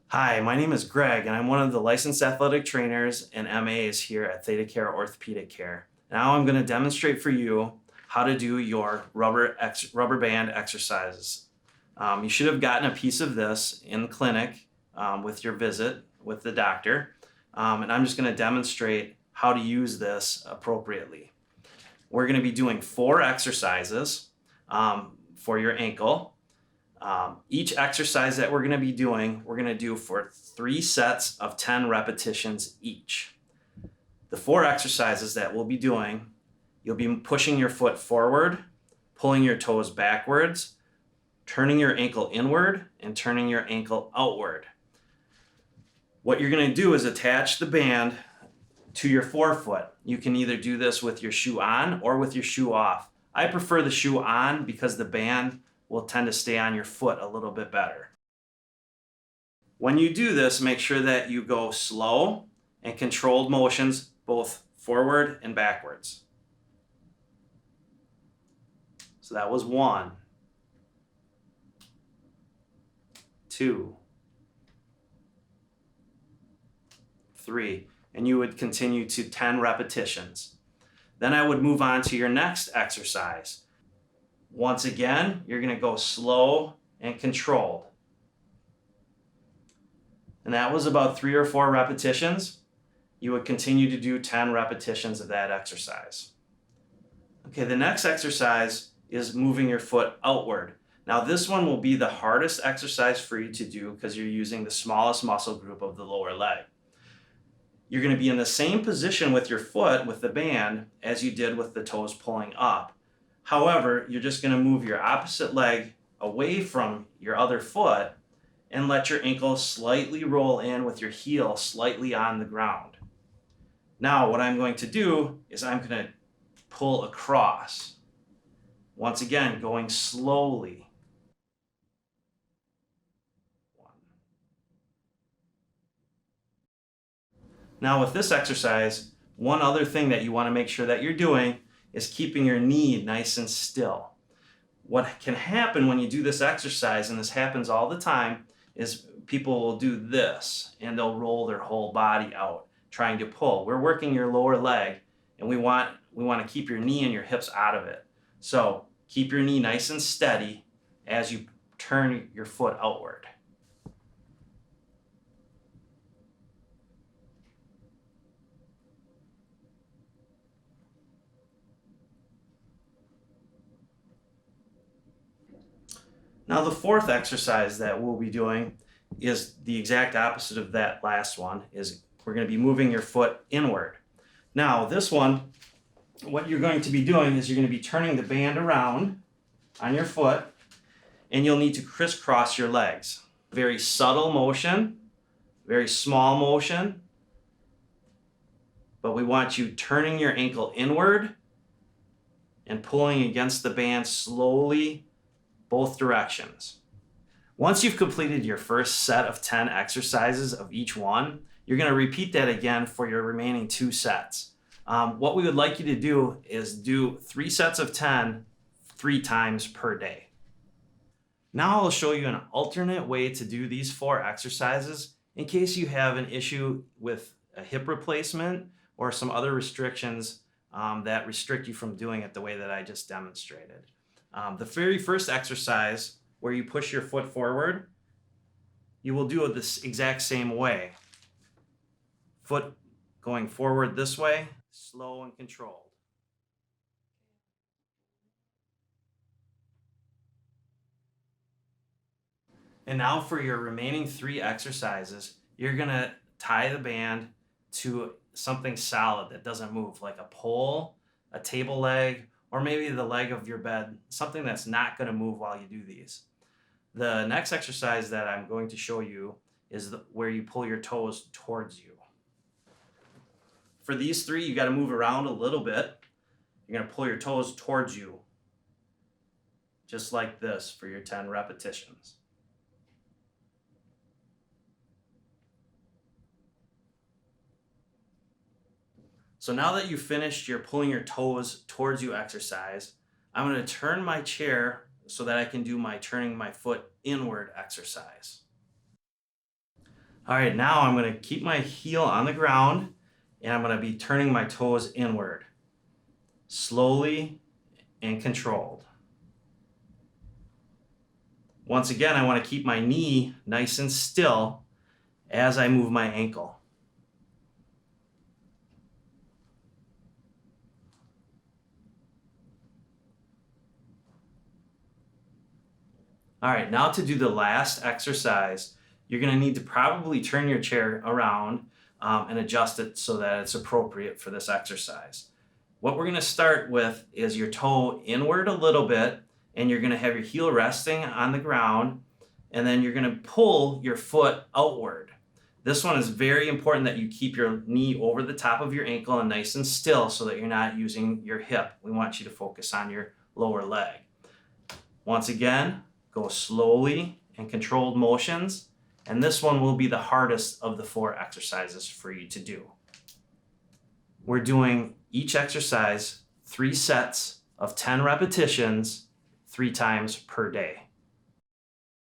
Hi, my name is Greg, and I'm one of the licensed athletic trainers and MAs here at ThedaCare Orthopedic Care. Now I'm going to demonstrate for you how to do your rubber band exercises. You should have gotten a piece of this in clinic with your visit with the doctor, and I'm just going to demonstrate how to use this appropriately. We're going to be doing 4 exercises for your ankle. Each exercise that we're going to be doing, we're going to do for 3 sets of 10 repetitions each. The 4 exercises that we'll be doing, you'll be pushing your foot forward, pulling your toes backwards, turning your ankle inward, and turning your ankle outward. What you're going to do is attach the band to your forefoot. You can either do this with your shoe on or with your shoe off. I prefer the shoe on because the band will tend to stay on your foot a little bit better. When you do this, make sure that you go slow and controlled motions, both forward and backwards. So that was 1, 2, 3, and you would continue to 10 repetitions. Then I would move on to your next exercise. Once again, you're going to go slow and controlled. And that was about 3 or 4 repetitions. You would continue to do 10 repetitions of that exercise. Okay, the next exercise is moving your foot outward. Now this one will be the hardest exercise for you to do because you're using the smallest muscle group of the lower leg. You're going to be in the same position with your foot with the band as you did with the toes pulling up. However, you're just going to move your opposite leg away from your other foot and let your ankle slightly roll in with your heel slightly on the ground. Now, what I'm going to do is I'm going to pull across. Once again, going slowly. 1. Now, with this exercise, one other thing that you want to make sure that you're doing is keeping your knee nice and still. What can happen when you do this exercise, and this happens all the time, is people will do this and they'll roll their whole body out trying to pull. We're working your lower leg, and we want to keep your knee and your hips out of it. So keep your knee nice and steady as you turn your foot outward. Now the 4th exercise that we'll be doing is the exact opposite of that last one. Is we're going to be moving your foot inward. Now this one, what you're going to be doing is you're going to be turning the band around on your foot, and you'll need to crisscross your legs. Very subtle motion, very small motion, but we want you turning your ankle inward and pulling against the band slowly, both directions. Once you've completed your first set of 10 exercises of each one, you're going to repeat that again for your remaining 2 sets. What we would like you to do is do 3 sets of 10 3 times per day. Now I'll show you an alternate way to do these 4 exercises in case you have an issue with a hip replacement or some other restrictions that restrict you from doing it the way that I just demonstrated. The very first exercise, where you push your foot forward, you will do it this exact same way. Foot going forward this way, slow and controlled. And now for your remaining 3 exercises, you're going to tie the band to something solid that doesn't move, like a pole, a table leg, or maybe the leg of your bed, something that's not going to move while you do these. The next exercise that I'm going to show you is where you pull your toes towards you. For these 3, you got to move around a little bit. You're going to pull your toes towards you, just like this for your 10 repetitions. So now that you've finished your pulling your toes towards you exercise, I'm going to turn my chair so that I can do my turning my foot inward exercise. All right, now I'm gonna keep my heel on the ground and I'm gonna be turning my toes inward, slowly and controlled. Once again, I wanna keep my knee nice and still as I move my ankle. All right, now to do the last exercise, you're gonna need to probably turn your chair around and adjust it so that it's appropriate for this exercise. What we're gonna start with is your toe inward a little bit, and you're gonna have your heel resting on the ground, and then you're gonna pull your foot outward. This one is very important that you keep your knee over the top of your ankle and nice and still so that you're not using your hip. We want you to focus on your lower leg. Once again, go slowly and controlled motions, and this one will be the hardest of the 4 exercises for you to do. We're doing each exercise 3 sets of 10 repetitions 3 times per day.